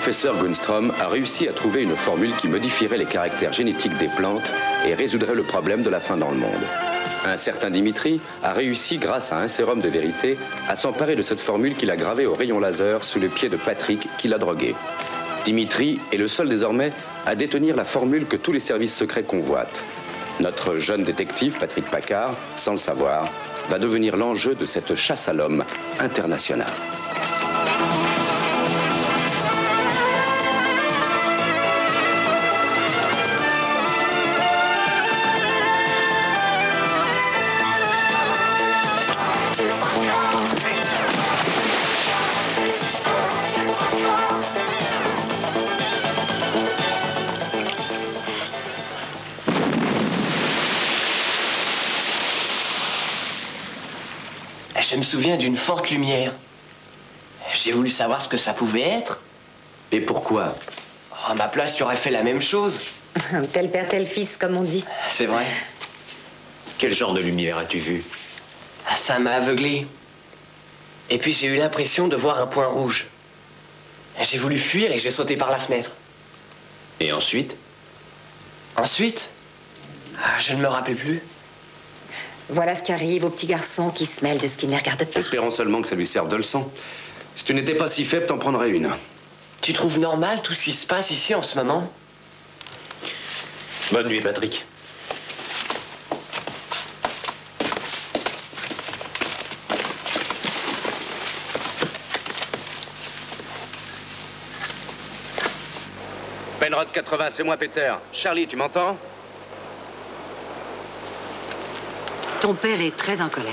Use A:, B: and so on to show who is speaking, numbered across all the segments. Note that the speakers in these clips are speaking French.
A: professeur Gunstrom a réussi à trouver une formule qui modifierait les caractères génétiques des plantes et résoudrait le problème de la faim dans le monde. Un certain Dimitri a réussi, grâce à un sérum de vérité, à s'emparer de cette formule qu'il a gravée au rayon laser sous le pied de Patrick, qui l'a drogué. Dimitri est le seul désormais à détenir la formule que tous les services secrets convoitent. Notre jeune détective, Patrick Paccard, sans le savoir, va devenir l'enjeu de cette chasse à l'homme internationale.
B: Je me souviens d'une forte lumière. J'ai voulu savoir ce que ça pouvait être.
A: Et pourquoi?
B: À ma place, tu aurais fait la même chose.
C: Tel père, tel fils, comme on dit.
B: C'est vrai.
D: Quel genre de lumière as-tu vu?
B: Ça m'a aveuglé. Et puis j'ai eu l'impression de voir un point rouge. J'ai voulu fuir et j'ai sauté par la fenêtre.
D: Et ensuite?
B: Ensuite? Je ne me rappelle plus.
C: Voilà ce qui arrive aux petits garçons qui se mêlent de ce qui ne les regarde pas.
A: Espérons seulement que ça lui serve de leçon. Si tu n'étais pas si faible, t'en prendrais une.
B: Tu trouves normal tout ce qui se passe ici en ce moment?
D: Bonne nuit, Patrick.
A: Penrod 80, c'est moi, Peter. Charlie, tu m'entends?
C: Ton père est très en colère.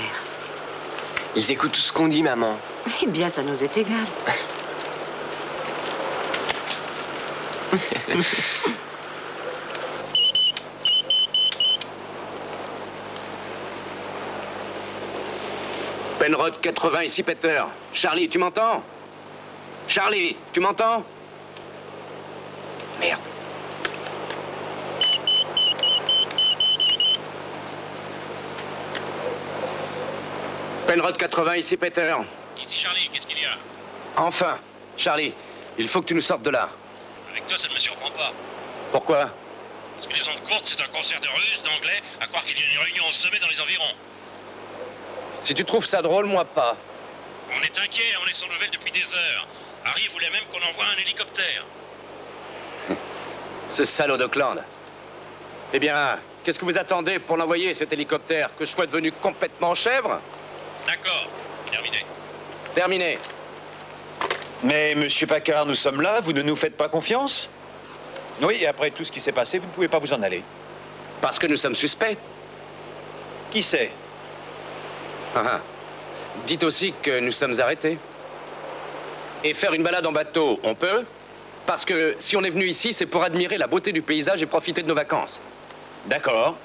B: Ils écoutent tout ce qu'on dit, maman.
C: Eh bien, ça nous est égal.
A: Penrod 80, ici, Peter. Charlie, tu m'entends? Charlie, tu m'entends? Merde. Penrod 80, ici Peter.
E: Ici Charlie, qu'est-ce qu'il y a?
A: Enfin, Charlie, il faut que tu nous sortes de là.
E: Avec toi, ça ne me surprend pas.
A: Pourquoi?
E: Parce que les ondes courtes, c'est un concert de Russes, d'Anglais, à croire qu'il y a une réunion au sommet dans les environs.
A: Si tu trouves ça drôle, moi pas.
E: On est inquiet, on est sans nouvelles depuis des heures. Harry voulait même qu'on envoie un hélicoptère.
A: Ce salaud d'Auckland. Eh bien, qu'est-ce que vous attendez pour l'envoyer, cet hélicoptère? Que je sois devenu complètement chèvre?
E: D'accord, terminé.
A: Terminé.
D: Mais, monsieur Paccard, nous sommes là, vous ne nous faites pas confiance? Oui, et après tout ce qui s'est passé, vous ne pouvez pas vous en aller.
A: Parce que nous sommes suspects.
D: Qui sait?
A: Ah. Dites aussi que nous sommes arrêtés. Et faire une balade en bateau, on peut? Parce que si on est venu ici, c'est pour admirer la beauté du paysage et profiter de nos vacances.
D: D'accord.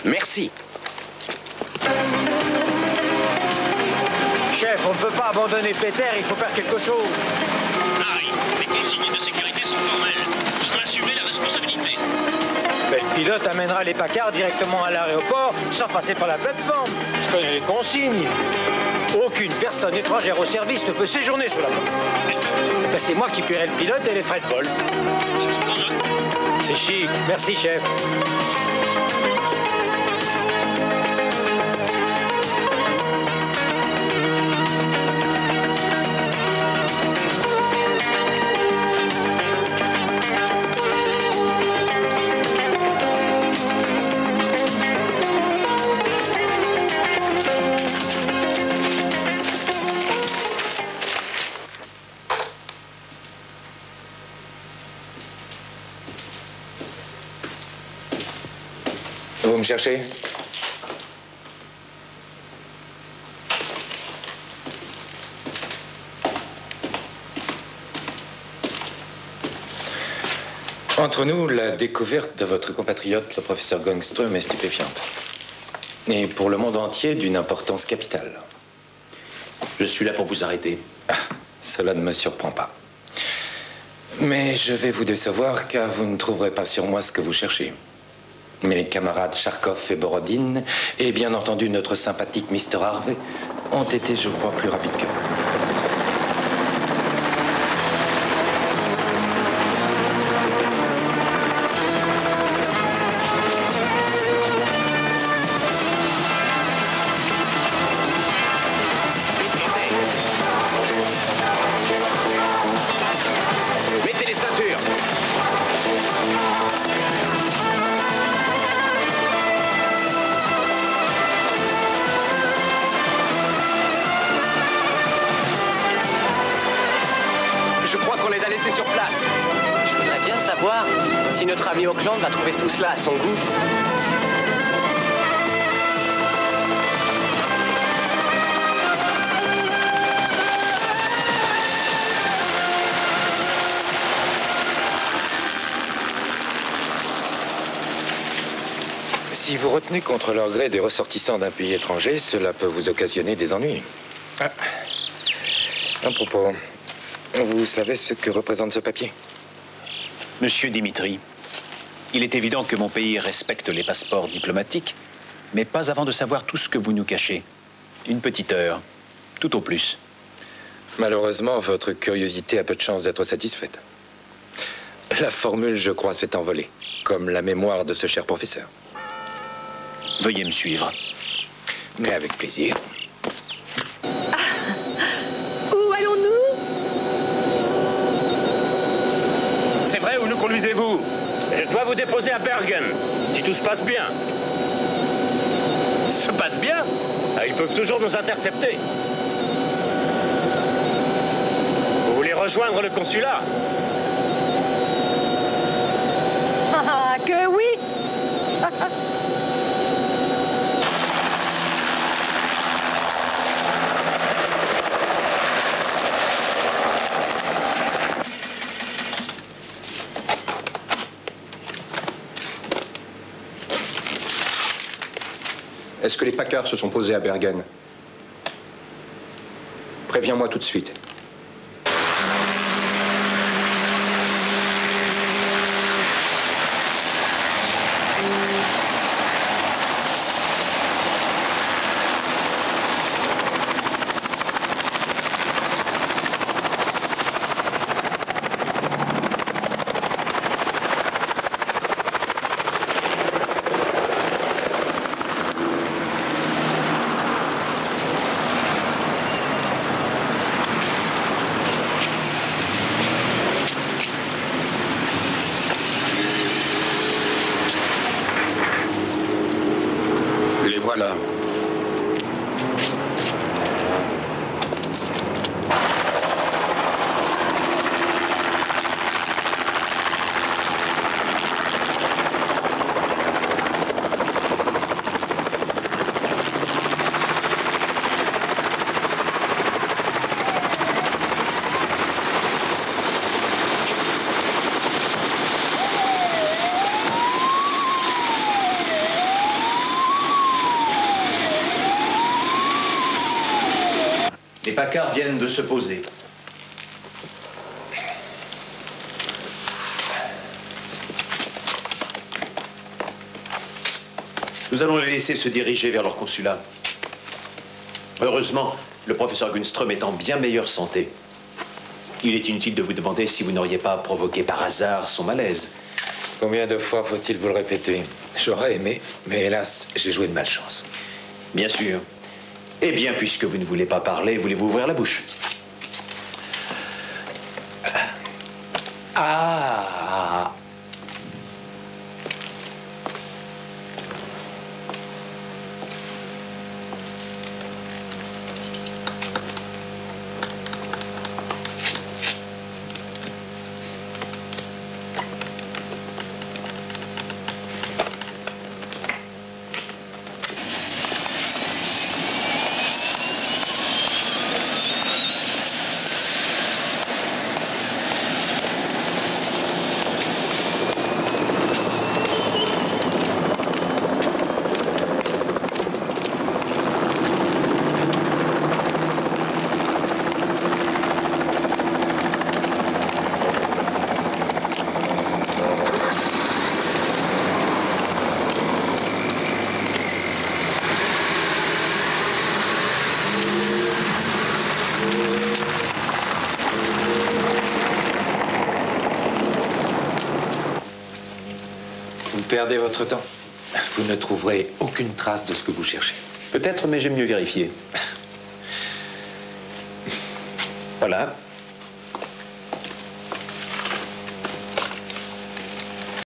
A: Merci.
F: Chef, on ne peut pas abandonner Peter, il faut faire quelque chose.
E: Harry, les consignes de sécurité sont formelles. Vous en assumez la responsabilité.
F: Mais le pilote amènera les Packards directement à l'aéroport sans passer par la plateforme. Je connais les consignes. Aucune personne étrangère au service ne peut séjourner sur la plateforme. Ben, c'est moi qui paierai le pilote et les frais de vol. C'est chic. Merci, chef.
G: Vous me cherchez? Entre nous, la découverte de votre compatriote, le professeur Gunstrom, est stupéfiante. Et pour le monde entier, d'une importance capitale.
D: Je suis là pour vous arrêter.
G: Ah, cela ne me surprend pas. Mais je vais vous décevoir, car vous ne trouverez pas sur moi ce que vous cherchez. Mes camarades Charkov et Borodine, et bien entendu notre sympathique Mr. Harvey, ont été, je crois, plus rapides que vous.
B: Je crois qu'on les a laissés sur place. Je voudrais bien savoir si notre ami Auckland va trouver tout cela à son goût.
G: Si vous retenez contre leur gré des ressortissants d'un pays étranger, cela peut vous occasionner des ennuis. Ah. À propos, vous savez ce que représente ce papier?
D: Monsieur Dimitri, il est évident que mon pays respecte les passeports diplomatiques, mais pas avant de savoir tout ce que vous nous cachez. Une petite heure, tout au plus.
G: Malheureusement, votre curiosité a peu de chances d'être satisfaite. La formule, je crois, s'est envolée, comme la mémoire de ce cher professeur.
D: Veuillez me suivre.
G: Mais avec plaisir.
C: Où allons-nous?
F: C'est vrai, où nous conduisez-vous? Je dois vous déposer à Bergen, si tout se passe bien. Se passe bien? Ah, ils peuvent toujours nous intercepter. Vous voulez rejoindre le consulat?
C: Ah, que oui.
H: Est-ce que les Packard se sont posés à Bergen? Préviens-moi tout de suite. Voilà.
D: Les Packard viennent de se poser. Nous allons les laisser se diriger vers leur consulat. Heureusement, le professeur Gunström est en bien meilleure santé. Il est inutile de vous demander si vous n'auriez pas provoqué par hasard son malaise.
G: Combien de fois faut-il vous le répéter? J'aurais aimé, mais hélas, j'ai joué de malchance.
D: Bien sûr. Eh bien, puisque vous ne voulez pas parler, voulez-vous ouvrir la bouche?
G: Ah! Vous perdez votre temps. Vous ne trouverez aucune trace de ce que vous cherchez.
D: Peut-être, mais j'aime mieux vérifier. Voilà.